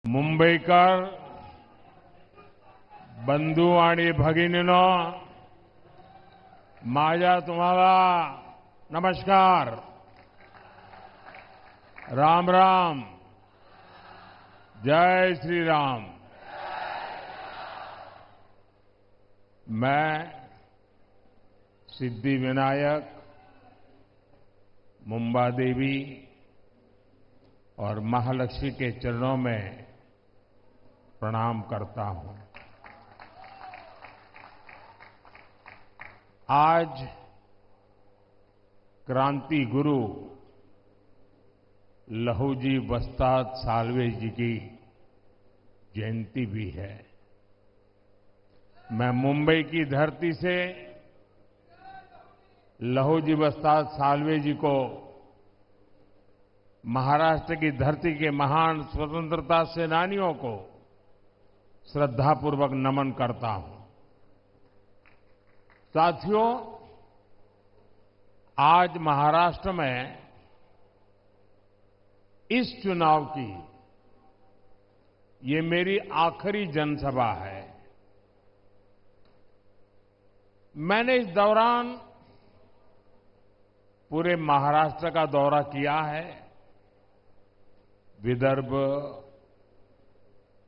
मुंबईकर बंधू आणि भगिनींनो, माझा तुम्हाला नमस्कार. राम राम. जय श्री राम. मैं सिद्धि विनायक, मुंबा देवी और महालक्ष्मी के चरणों में प्रणाम करता हूं. आज क्रांति गुरु लहूजी वस्ताद साल्वे जी की जयंती भी है. मैं मुंबई की धरती से लहूजी वस्ताद साल्वे जी को महाराष्ट्र की धरती के महान स्वतंत्रता सेनानियों को श्रद्धापूर्वक नमन करता हूं. साथियों, आज महाराष्ट्र में इस चुनाव की ये मेरी आखिरी जनसभा है. मैंने इस दौरान पूरे महाराष्ट्र का दौरा किया है. विदर्भ,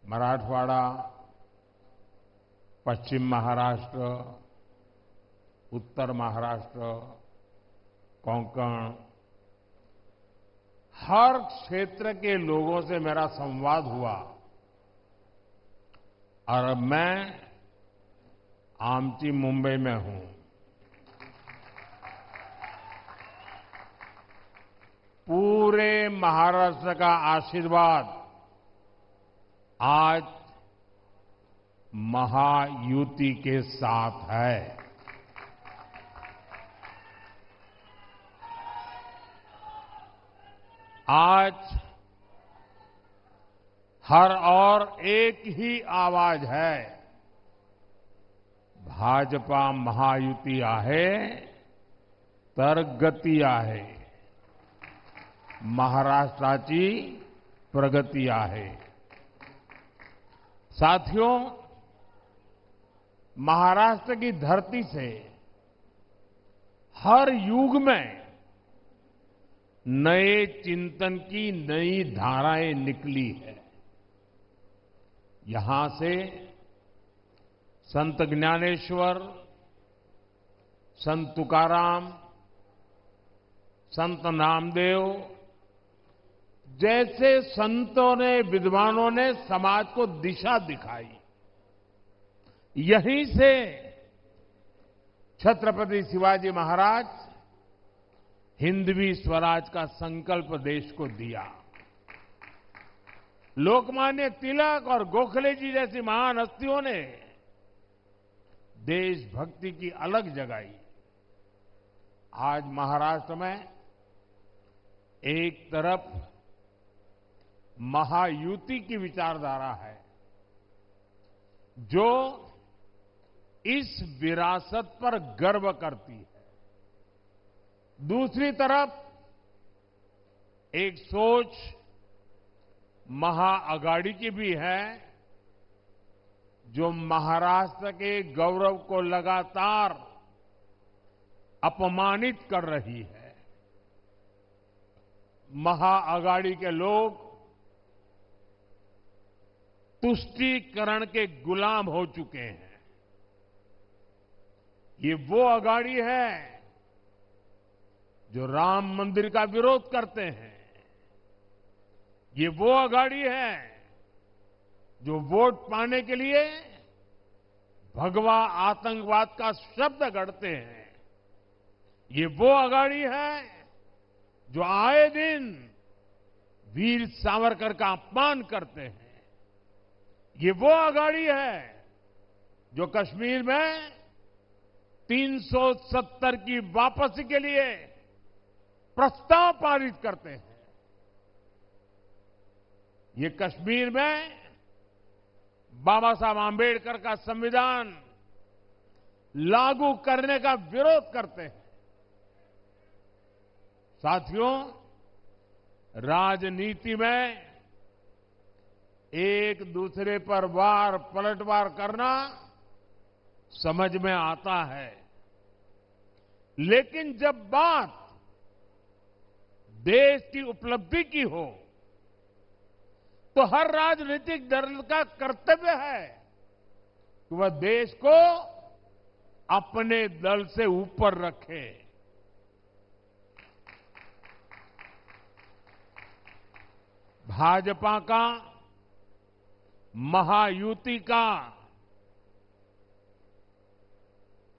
मराठवाड़ा, पश्चिम महाराष्ट्र, उत्तर महाराष्ट्र, कोंकण, हर क्षेत्र के लोगों से मेरा संवाद हुआ और अब मैं आमची मुंबई में हूं. पूरे महाराष्ट्र का आशीर्वाद आज महायुति के साथ है. आज हर और एक ही आवाज है, भाजपा महायुति आहे तर गती आहे, महाराष्ट्राची प्रगती आहे. साथियों, महाराष्ट्र की धरती से हर युग में नए चिंतन की नई धाराएं निकली है. यहां से संत ज्ञानेश्वर, संत तुकाराम, संत नामदेव जैसे संतों ने, विद्वानों ने समाज को दिशा दिखाई. यहीं से छत्रपति शिवाजी महाराज हिंदवी स्वराज का संकल्प देश को दिया. लोकमान्य तिलक और गोखले जी जैसी महान हस्तियों ने देशभक्ति की अलग जगाई. आज महाराष्ट्र में एक तरफ महायुति की विचारधारा है जो इस विरासत पर गर्व करती है. दूसरी तरफ एक सोच महाअगाड़ी की भी है जो महाराष्ट्र के गौरव को लगातार अपमानित कर रही है. महाअगाड़ी के लोग तुष्टीकरण के गुलाम हो चुके हैं. ये वो अगाड़ी है जो राम मंदिर का विरोध करते हैं. ये वो अगाड़ी है जो वोट पाने के लिए भगवा आतंकवाद का शब्द गढ़ते हैं. ये वो अगाड़ी है जो आए दिन वीर सावरकर का अपमान करते हैं. ये वो अगाड़ी है जो कश्मीर में 370 की वापसी के लिए प्रस्ताव पारित करते हैं. ये कश्मीर में बाबा साहब आंबेडकर का संविधान लागू करने का विरोध करते हैं. साथियों, राजनीति में एक दूसरे पर वार पलटवार करना समझ में आता है, लेकिन जब बात देश की उपलब्धि की हो तो हर राजनीतिक दल का कर्तव्य है कि वह देश को अपने दल से ऊपर रखे। भाजपा का, महायुति का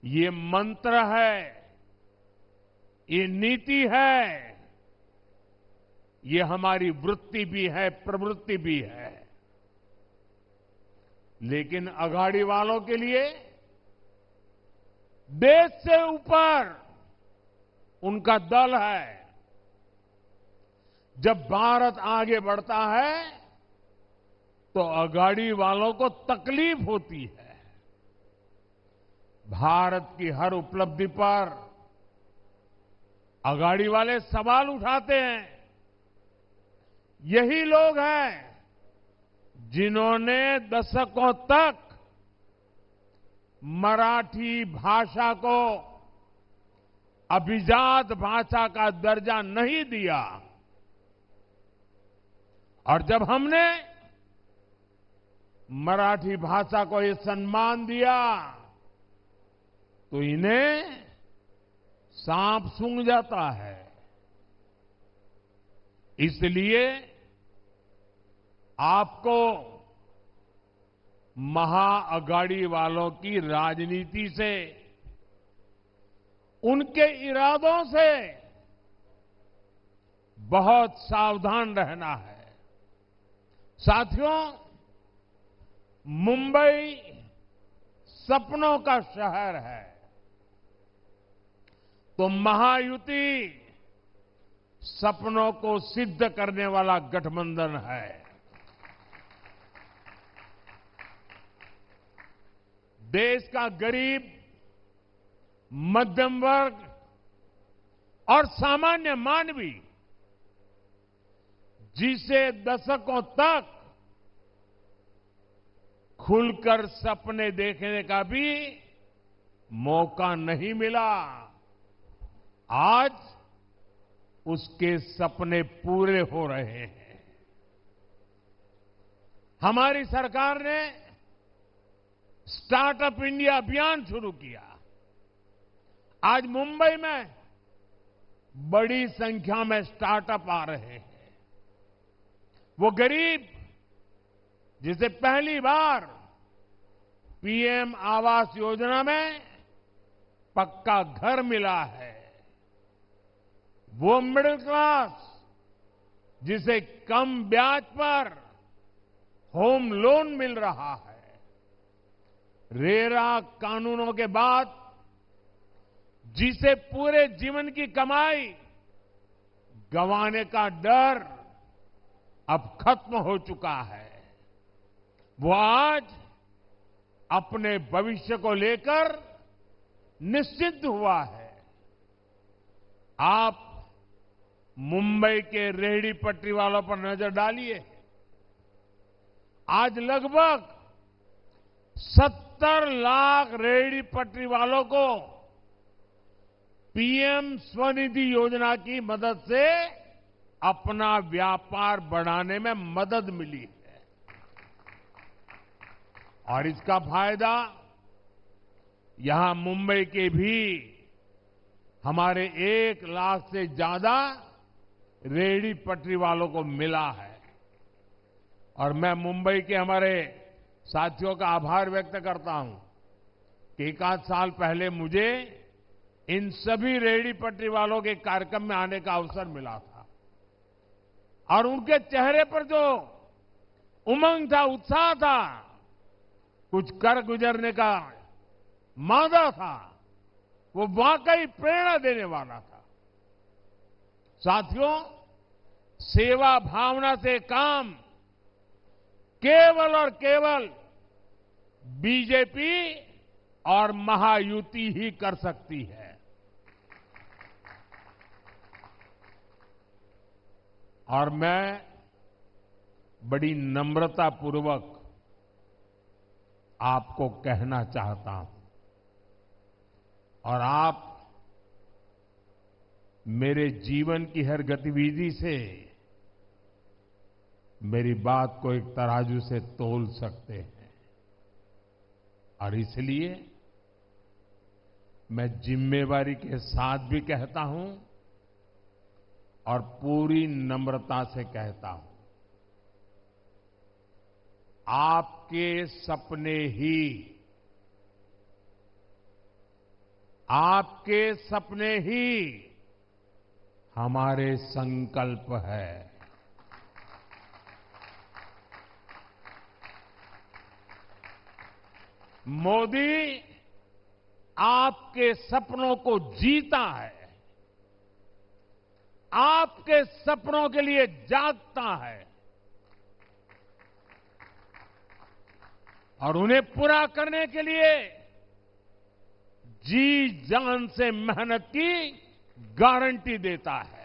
ये मंत्र है, ये नीति है, ये हमारी वृत्ति भी है, प्रवृत्ति भी है। लेकिन अघाड़ी वालों के लिए देश से ऊपर उनका दल है। जब भारत आगे बढ़ता है तो अघाड़ी वालों को तकलीफ होती है। भारत की हर उपलब्धि पर अघाड़ी वाले सवाल उठाते हैं। यही लोग हैं जिन्होंने दशकों तक मराठी भाषा को अभिजात भाषा का दर्जा नहीं दिया, और जब हमने मराठी भाषा को ये सम्मान दिया तो इन्हें सांप सूंघ जाता है। इसलिए आपको महाअघाड़ी वालों की राजनीति से, उनके इरादों से बहुत सावधान रहना है। साथियों, मुंबई सपनों का शहर है, तो महायुति सपनों को सिद्ध करने वाला गठबंधन है। देश का गरीब, मध्यम वर्ग और सामान्य मानवी, जिसे दशकों तक खुलकर सपने देखने का भी मौका नहीं मिला, आज उसके सपने पूरे हो रहे हैं। हमारी सरकार ने स्टार्टअप इंडिया अभियान शुरू किया। आज मुंबई में बड़ी संख्या में स्टार्टअप आ रहे हैं। वो गरीब जिसे पहली बार पीएम आवास योजना में पक्का घर मिला है, वो मिडिल क्लास जिसे कम ब्याज पर होम लोन मिल रहा है, रेरा कानूनों के बाद जिसे पूरे जीवन की कमाई गंवाने का डर अब खत्म हो चुका है, वो आज अपने भविष्य को लेकर निश्चिंत हुआ है। आप मुंबई के रेहड़ी पटरी वालों पर नजर डालिए। आज लगभग 70 लाख रेहड़ी पटरी वालों को पीएम स्वनिधि योजना की मदद से अपना व्यापार बढ़ाने में मदद मिली है, और इसका फायदा यहां मुंबई के भी हमारे 1 लाख से ज्यादा रेहड़ी पटरी वालों को मिला है। और मैं मुंबई के हमारे साथियों का आभार व्यक्त करता हूं कि 1 आध साल पहले मुझे इन सभी रेहड़ी पटरी वालों के कार्यक्रम में आने का अवसर मिला था, और उनके चेहरे पर जो उमंग था, उत्साह था, कुछ कर गुजरने का मादा था, वो वाकई प्रेरणा देने वाला था। साथियों, सेवा भावना से काम केवल और केवल बीजेपी और महायुति ही कर सकती है। और मैं बड़ी नम्रतापूर्वक आपको कहना चाहता हूं और आप मेरे जीवन की हर गतिविधि से मेरी बात को एक तराजू से तोल सकते हैं और इसलिए मैं जिम्मेवारी के साथ भी कहता हूं और पूरी नम्रता से कहता हूं, आपके सपने ही हमारे संकल्प है। मोदी आपके सपनों को जीता है, आपके सपनों के लिए जागता है और उन्हें पूरा करने के लिए जी जान से मेहनत की गारंटी देता है।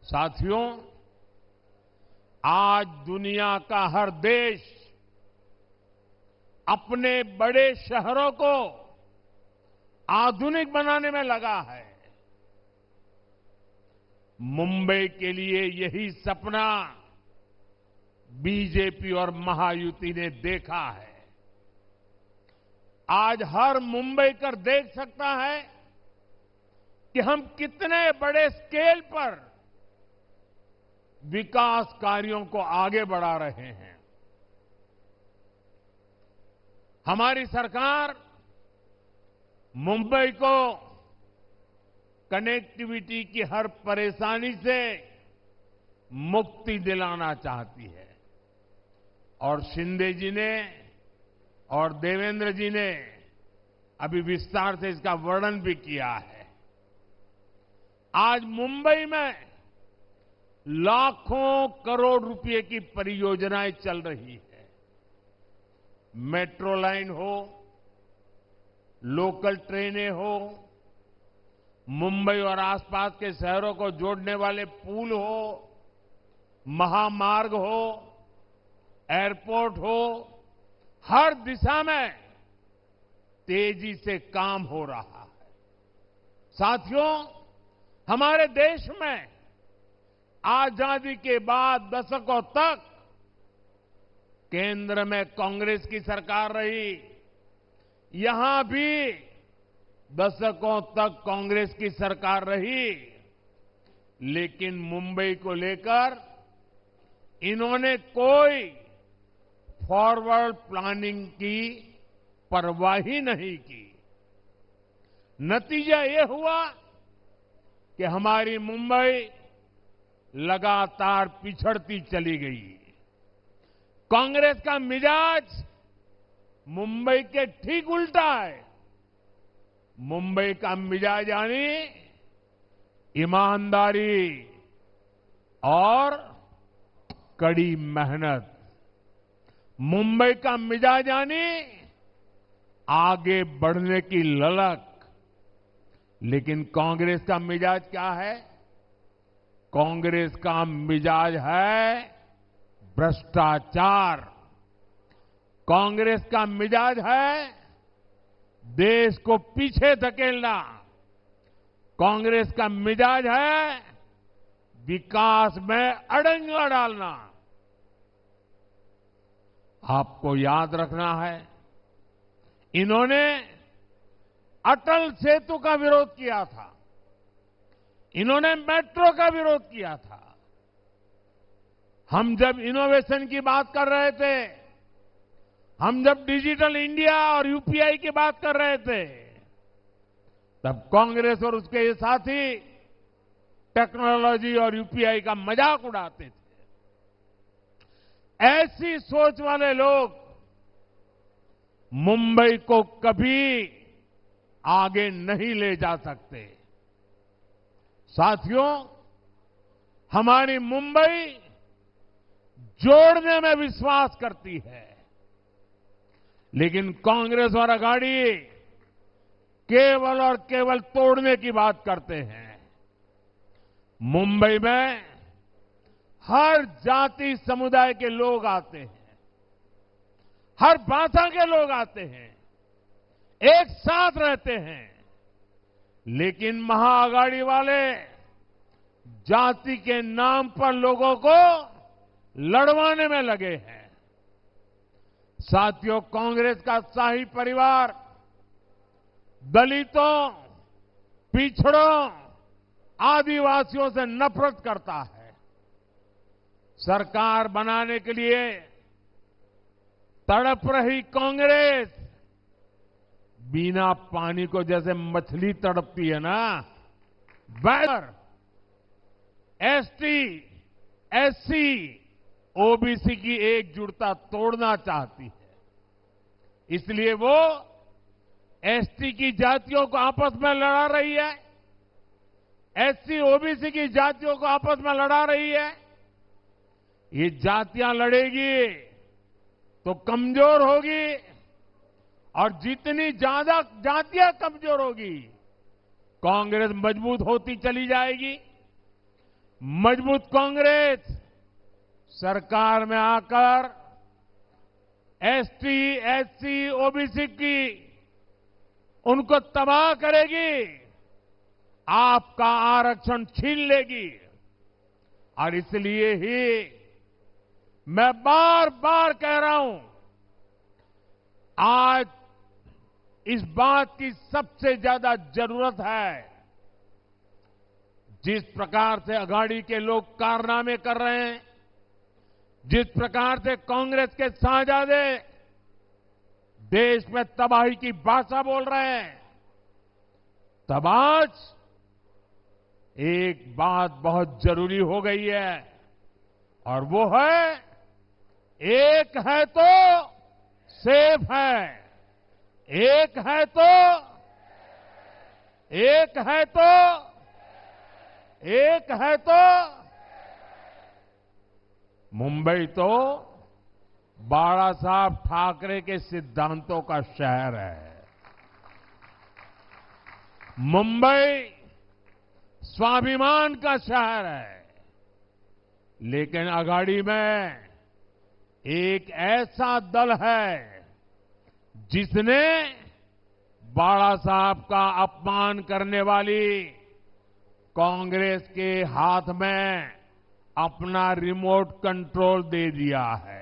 साथियों, आज दुनिया का हर देश अपने बड़े शहरों को आधुनिक बनाने में लगा है। मुंबई के लिए यही सपना बीजेपी और महायुति ने देखा है। आज हर मुंबईकर देख सकता है कि हम कितने बड़े स्केल पर विकास कार्यों को आगे बढ़ा रहे हैं। हमारी सरकार मुंबई को कनेक्टिविटी की हर परेशानी से मुक्ति दिलाना चाहती है और शिंदे जी ने और देवेंद्र जी ने अभी विस्तार से इसका वर्णन भी किया है। आज मुंबई में लाखों करोड़ रुपए की परियोजनाएं चल रही है। मेट्रो लाइन हो, लोकल ट्रेनें हो, मुंबई और आसपास के शहरों को जोड़ने वाले पुल हो, महामार्ग हो, एयरपोर्ट हो, हर दिशा में तेजी से काम हो रहा है। साथियों, हमारे देश में आजादी के बाद दशकों तक केंद्र में कांग्रेस की सरकार रही। यहां भी दशकों तक कांग्रेस की सरकार रही, लेकिन मुंबई को लेकर इन्होंने कोई फॉरवर्ड प्लानिंग की परवाह ही नहीं की। नतीजा ये हुआ कि हमारी मुंबई लगातार पिछड़ती चली गई। कांग्रेस का मिजाज मुंबई के ठीक उल्टा है। मुंबई का मिजाज यानी ईमानदारी और कड़ी मेहनत। मुंबई का मिजाज यानी आगे बढ़ने की ललक। लेकिन कांग्रेस का मिजाज क्या है? कांग्रेस का मिजाज है भ्रष्टाचार। कांग्रेस का मिजाज है देश को पीछे धकेलना। कांग्रेस का मिजाज है विकास में अड़ंगा डालना। आपको याद रखना है, इन्होंने अटल सेतु का विरोध किया था, इन्होंने मेट्रो का विरोध किया था। हम जब इनोवेशन की बात कर रहे थे, हम जब डिजिटल इंडिया और यूपीआई की बात कर रहे थे, तब कांग्रेस और उसके साथी टेक्नोलॉजी और यूपीआई का मजाक उड़ाते थे। ऐसी सोच वाले लोग मुंबई को कभी आगे नहीं ले जा सकते। साथियों, हमारी मुंबई जोड़ने में विश्वास करती है, लेकिन कांग्रेस और अघाड़ी केवल और केवल तोड़ने की बात करते हैं। मुंबई में हर जाति समुदाय के लोग आते हैं, हर भाषा के लोग आते हैं, एक साथ रहते हैं, लेकिन महाअघाड़ी वाले जाति के नाम पर लोगों को लड़वाने में लगे हैं। साथियों, कांग्रेस का शाही परिवार दलितों, पिछड़ों, आदिवासियों से नफरत करता है। सरकार बनाने के लिए तड़प रही कांग्रेस बिना पानी को जैसे मछली तड़पती है ना, वैसे एसटी, एससी, ओबीसी की एकजुटता तोड़ना चाहती है। इसलिए वो एसटी की जातियों को आपस में लड़ा रही है, एससी, ओबीसी की जातियों को आपस में लड़ा रही है। ये जातियां लड़ेगी तो कमजोर होगी, और जितनी ज्यादा जातियां कमजोर होगी, कांग्रेस मजबूत होती चली जाएगी। मजबूत कांग्रेस सरकार में आकर एसटी, एससी, ओबीसी की उनको तबाह करेगी, आपका आरक्षण छीन लेगी। और इसलिए ही मैं बार बार कह रहा हूं, आज इस बात की सबसे ज्यादा जरूरत है। जिस प्रकार से अघाड़ी के लोग कारनामे कर रहे हैं, जिस प्रकार से कांग्रेस के शाहजादे देश में तबाही की भाषा बोल रहे हैं, तब आज एक बात बहुत जरूरी हो गई है, और वो है, एक है तो सेफ है, एक है तो, एक है तो, एक है तो। मुंबई तो बाला साहब ठाकरे के सिद्धांतों का शहर है। मुंबई स्वाभिमान का शहर है। लेकिन अघाड़ी में एक ऐसा दल है जिसने बाला साहब का अपमान करने वाली कांग्रेस के हाथ में अपना रिमोट कंट्रोल दे दिया है।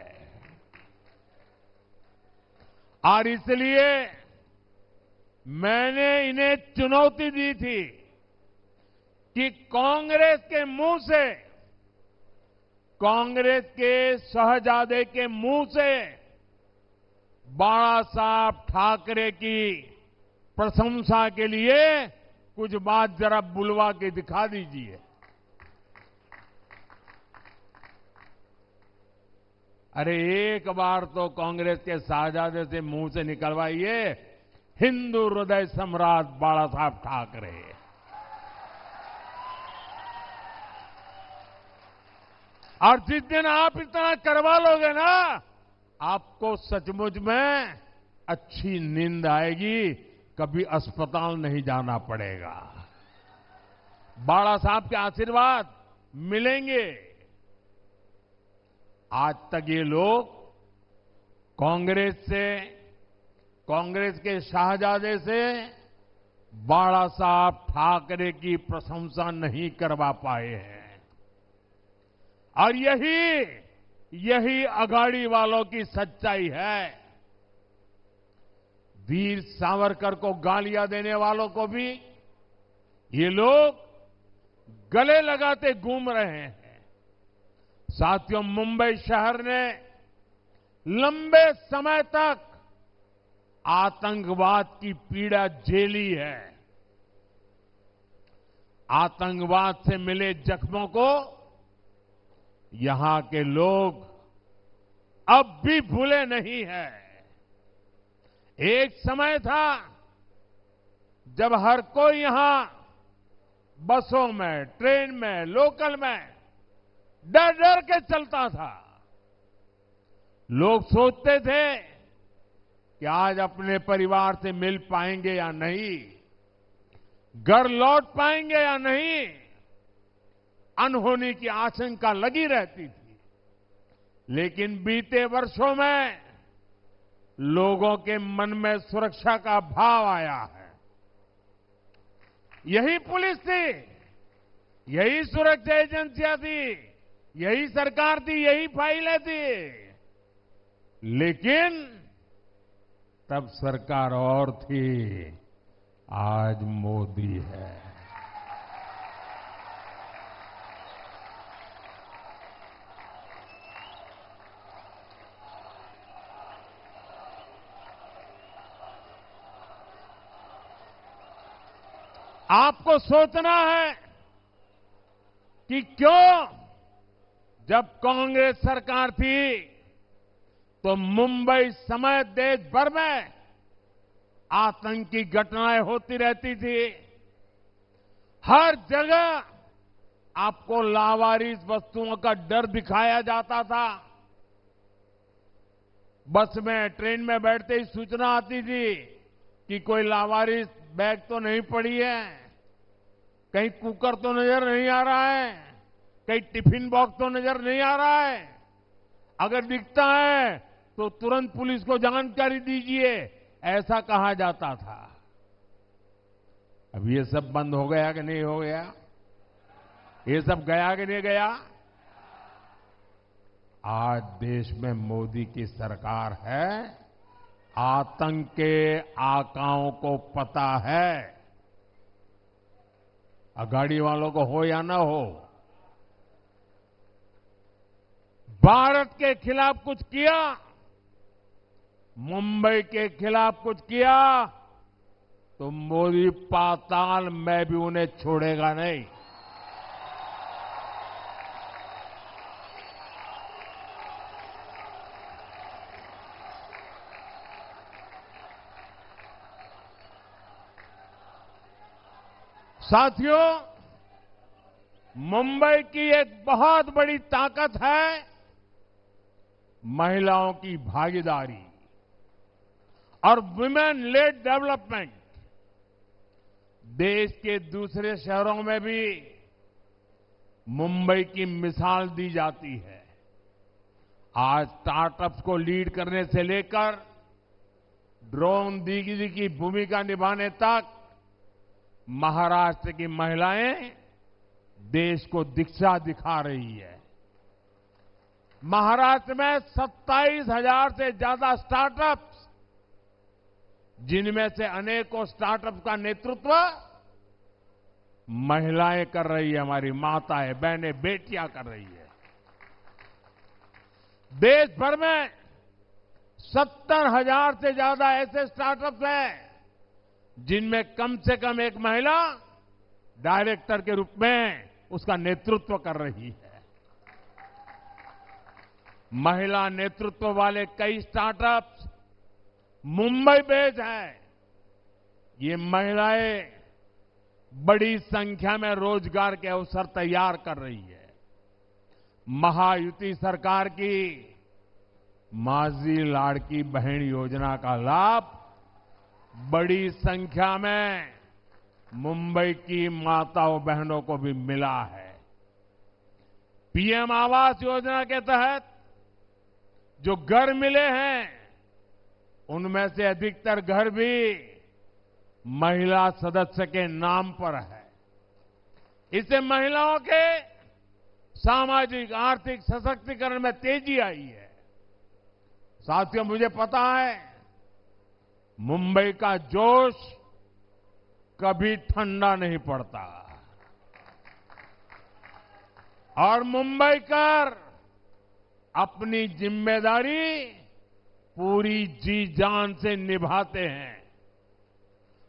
और इसलिए मैंने इन्हें चुनौती दी थी कि कांग्रेस के मुंह से, कांग्रेस के शहजादे के मुंह से बाला साहब ठाकरे की प्रशंसा के लिए कुछ बात जरा बुलवा के दिखा दीजिए। अरे एक बार तो कांग्रेस के शाहजादे से मुंह से निकलवाइए, हिंदू हृदय सम्राट बाला साहब ठाकरे। और जिस दिन आप इतना करवा लोगे ना, आपको सचमुच में अच्छी नींद आएगी, कभी अस्पताल नहीं जाना पड़ेगा। बाला साहब के आशीर्वाद मिलेंगे। आज तक ये लोग कांग्रेस से, कांग्रेस के शाहजादे से बाला साहब ठाकरे की प्रशंसा नहीं करवा पाए हैं। और यही अघाड़ी वालों की सच्चाई है। वीर सावरकर को गालियां देने वालों को भी ये लोग गले लगाते घूम रहे हैं। साथियों, मुंबई शहर ने लंबे समय तक आतंकवाद की पीड़ा झेली है। आतंकवाद से मिले जख्मों को यहां के लोग अब भी भूले नहीं हैं। एक समय था जब हर कोई यहां बसों में, ट्रेन में, लोकल में डर डर के चलता था। लोग सोचते थे कि आज अपने परिवार से मिल पाएंगे या नहीं, घर लौट पाएंगे या नहीं, अनहोनी की आशंका लगी रहती थी। लेकिन बीते वर्षों में लोगों के मन में सुरक्षा का भाव आया है। यही पुलिस थी, यही सुरक्षा एजेंसियां थी, यही सरकार थी, यही फाइलें थी। लेकिन तब सरकार और थी, आज मोदी है। आपको सोचना है कि क्यों जब कांग्रेस सरकार थी तो मुंबई समेत देश भर में आतंकी घटनाएं होती रहती थी। हर जगह आपको लावारिस वस्तुओं का डर दिखाया जाता था। बस में, ट्रेन में बैठते ही सूचना आती थी कि कोई लावारिस बैग तो नहीं पड़ी है, कहीं कुकर तो नजर नहीं आ रहा है, कहीं टिफिन बॉक्स तो नजर नहीं आ रहा है। अगर दिखता है तो तुरंत पुलिस को जानकारी दीजिए, ऐसा कहा जाता था। अब ये सब बंद हो गया कि नहीं हो गया? ये सब गया कि नहीं गया? आज देश में मोदी की सरकार है। आतंक के आकाओं को पता है, अगाड़ी वालों को हो या ना हो। भारत के खिलाफ कुछ किया, मुंबई के खिलाफ कुछ किया, तो मोदी पाताल में भी उन्हें छोड़ेगा नहीं। साथियों, मुंबई की एक बहुत बड़ी ताकत है महिलाओं की भागीदारी और वुमेन लेड डेवलपमेंट। देश के दूसरे शहरों में भी मुंबई की मिसाल दी जाती है। आज स्टार्टअप्स को लीड करने से लेकर ड्रोन दीदी की भूमिका निभाने तक महाराष्ट्र की महिलाएं देश को दिशा दिखा रही है। महाराष्ट्र में 27,000 से ज्यादा स्टार्टअप्स, जिनमें से अनेकों स्टार्टअप का नेतृत्व महिलाएं कर रही है, हमारी माताएं, बहनें, बेटियां कर रही है। देश भर में 70,000 से ज्यादा ऐसे स्टार्टअप्स हैं जिनमें कम से कम एक महिला डायरेक्टर के रूप में उसका नेतृत्व कर रही है। महिला नेतृत्व वाले कई स्टार्टअप्स मुंबई बेस्ड हैं। ये महिलाएं बड़ी संख्या में रोजगार के अवसर तैयार कर रही है। महायुति सरकार की माझी लाड़की बहन योजना का लाभ बड़ी संख्या में मुंबई की माताओं बहनों को भी मिला है। पीएम आवास योजना के तहत जो घर मिले हैं, उनमें से अधिकतर घर भी महिला सदस्य के नाम पर है। इससे महिलाओं के सामाजिक आर्थिक सशक्तिकरण में तेजी आई है। साथियों, मुझे पता है मुंबई का जोश कभी ठंडा नहीं पड़ता और मुंबईकर अपनी जिम्मेदारी पूरी जी जान से निभाते हैं।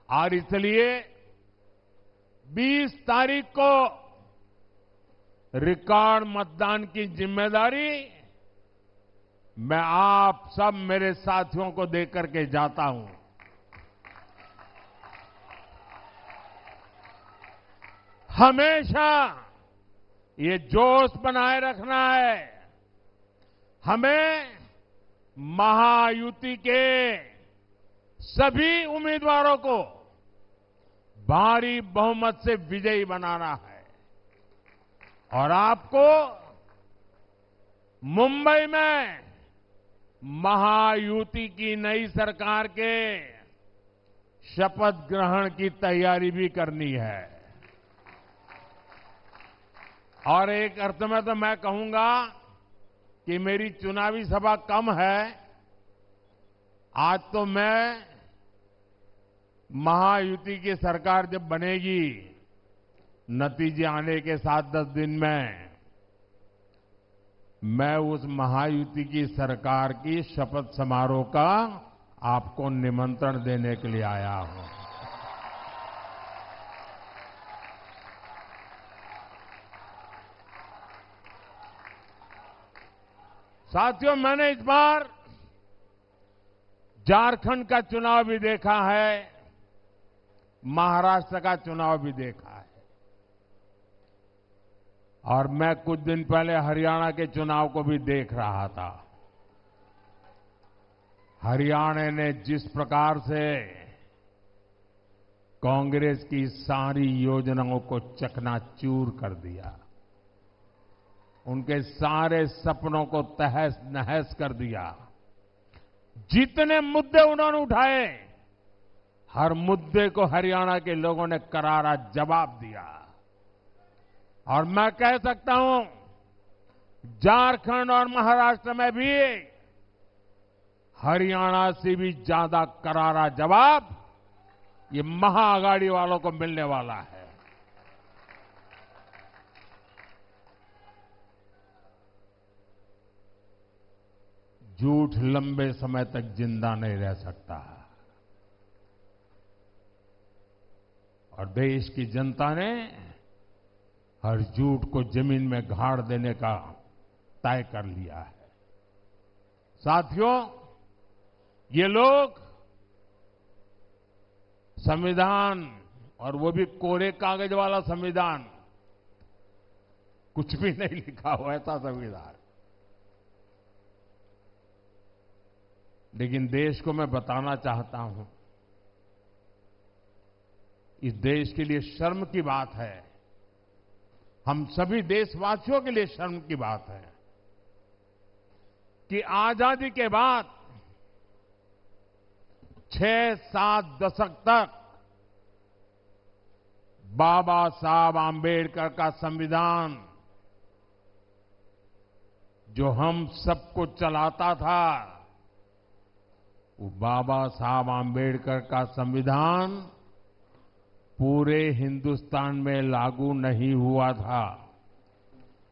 और इसलिए 20 तारीख को रिकॉर्ड मतदान की जिम्मेदारी मैं आप सब मेरे साथियों को देकर के जाता हूं। हमेशा ये जोश बनाए रखना है। हमें महायुति के सभी उम्मीदवारों को भारी बहुमत से विजयी बनाना है और आपको मुंबई में महायुति की नई सरकार के शपथ ग्रहण की तैयारी भी करनी है। और एक अर्थ में तो मैं कहूंगा कि मेरी चुनावी सभा कम है। आज तो मैं महायुति की सरकार जब बनेगी, नतीजे आने के 7-10 दिन में, मैं उस महायुति की सरकार की शपथ समारोह का आपको निमंत्रण देने के लिए आया हूं। साथियों, मैंने इस बार झारखंड का चुनाव भी देखा है, महाराष्ट्र का चुनाव भी देखा है और मैं कुछ दिन पहले हरियाणा के चुनाव को भी देख रहा था। हरियाणा ने जिस प्रकार से कांग्रेस की सारी योजनाओं को चकनाचूर कर दिया, उनके सारे सपनों को तहस नहस कर दिया। जितने मुद्दे उन्होंने उठाए, हर मुद्दे को हरियाणा के लोगों ने करारा जवाब दिया। और मैं कह सकता हूं, झारखंड और महाराष्ट्र में भी हरियाणा से भी ज्यादा करारा जवाब ये महाआघाड़ी वालों को मिलने वाला है। झूठ लंबे समय तक जिंदा नहीं रह सकता और देश की जनता ने हर झूठ को जमीन में गाड़ देने का तय कर लिया है। साथियों, ये लोग संविधान, और वो भी कोरे कागज वाला संविधान, कुछ भी नहीं लिखा हुआ था संविधान, लेकिन देश को मैं बताना चाहता हूं, इस देश के लिए शर्म की बात है, हम सभी देशवासियों के लिए शर्म की बात है कि आजादी के बाद 6-7 दशक तक बाबा साहब आंबेडकर का संविधान जो हम सबको चलाता था, वो बाबा साहब आंबेडकर का संविधान पूरे हिंदुस्तान में लागू नहीं हुआ था।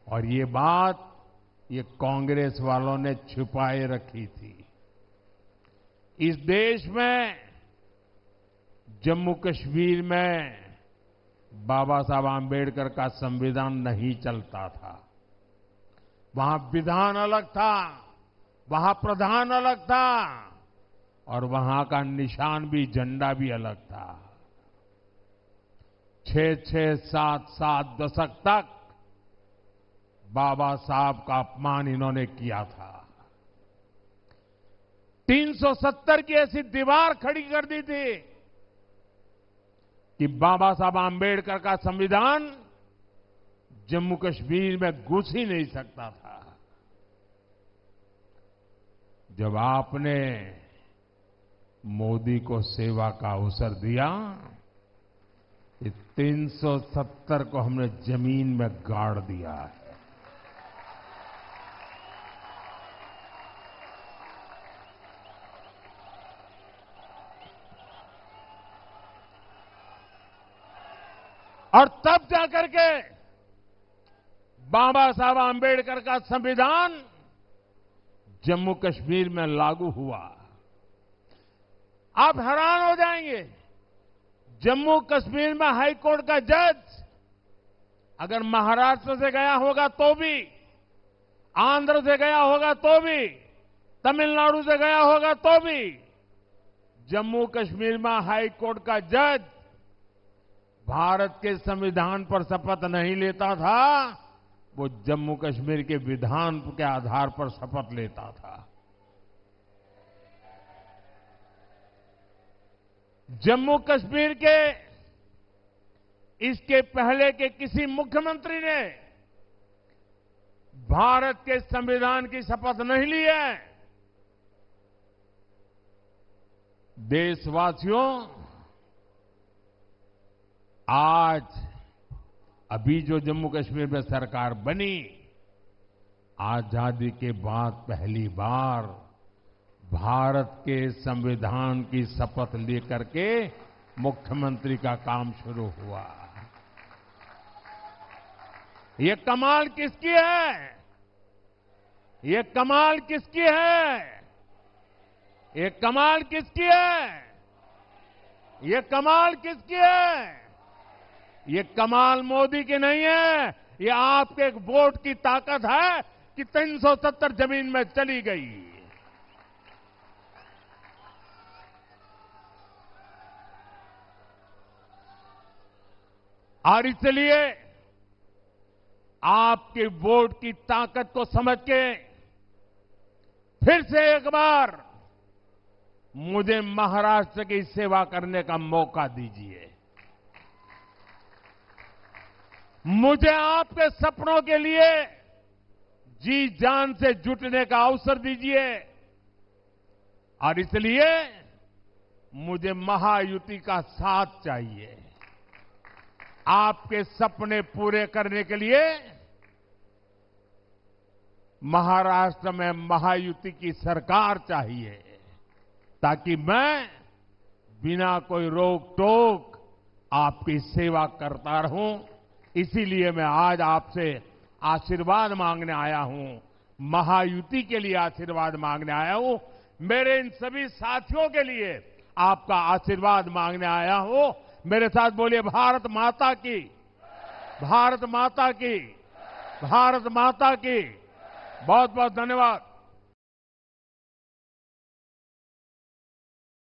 और ये बात ये कांग्रेस वालों ने छुपाए रखी थी। इस देश में, जम्मू कश्मीर में बाबा साहब आंबेडकर का संविधान नहीं चलता था। वहां विधान अलग था, वहां प्रधान अलग था और वहां का निशान भी, झंडा भी अलग था। 6-6, 7-7 दशक तक बाबा साहब का अपमान इन्होंने किया था। 370 की ऐसी दीवार खड़ी कर दी थी कि बाबा साहब आंबेडकर का संविधान जम्मू कश्मीर में घुस ही नहीं सकता था। जब आपने मोदी को सेवा का अवसर दिया, ये 370 को हमने जमीन में गाड़ दिया है। और तब जाकर के बाबा साहब आंबेडकर का संविधान जम्मू कश्मीर में लागू हुआ। आप हैरान हो जाएंगे, जम्मू कश्मीर में हाई कोर्ट का जज अगर महाराष्ट्र से गया होगा तो भी, आंध्र से गया होगा तो भी, तमिलनाडु से गया होगा तो भी, जम्मू कश्मीर में हाई कोर्ट का जज भारत के संविधान पर शपथ नहीं लेता था, वो जम्मू कश्मीर के विधान के आधार पर शपथ लेता था। जम्मू कश्मीर के इसके पहले के किसी मुख्यमंत्री ने भारत के संविधान की शपथ नहीं ली है। देशवासियों, आज अभी जो जम्मू कश्मीर में सरकार बनी, आजादी के बाद पहली बार भारत के संविधान की शपथ लेकर के मुख्यमंत्री का काम शुरू हुआ। ये कमाल किसकी है? ये कमाल किसकी है? ये कमाल किसकी है? ये कमाल किसकी है? ये कमाल मोदी की नहीं है, ये आपके एक वोट की ताकत है कि 370 जमीन में चली गई। और इसलिए आपके वोट की ताकत को समझ के फिर से एक बार मुझे महाराष्ट्र की सेवा करने का मौका दीजिए। मुझे आपके सपनों के लिए जी जान से जुटने का अवसर दीजिए। और इसलिए मुझे महायुति का साथ चाहिए। आपके सपने पूरे करने के लिए महाराष्ट्र में महायुति की सरकार चाहिए, ताकि मैं बिना कोई रोक टोक आपकी सेवा करता रहूं। इसीलिए मैं आज आपसे आशीर्वाद मांगने आया हूं, महायुति के लिए आशीर्वाद मांगने आया हूं। मेरे इन सभी साथियों के लिए आपका आशीर्वाद मांगने आया हूं। मेरे साथ बोलिए, भारत माता की, भारत माता की, भारत माता की। बहुत बहुत धन्यवाद।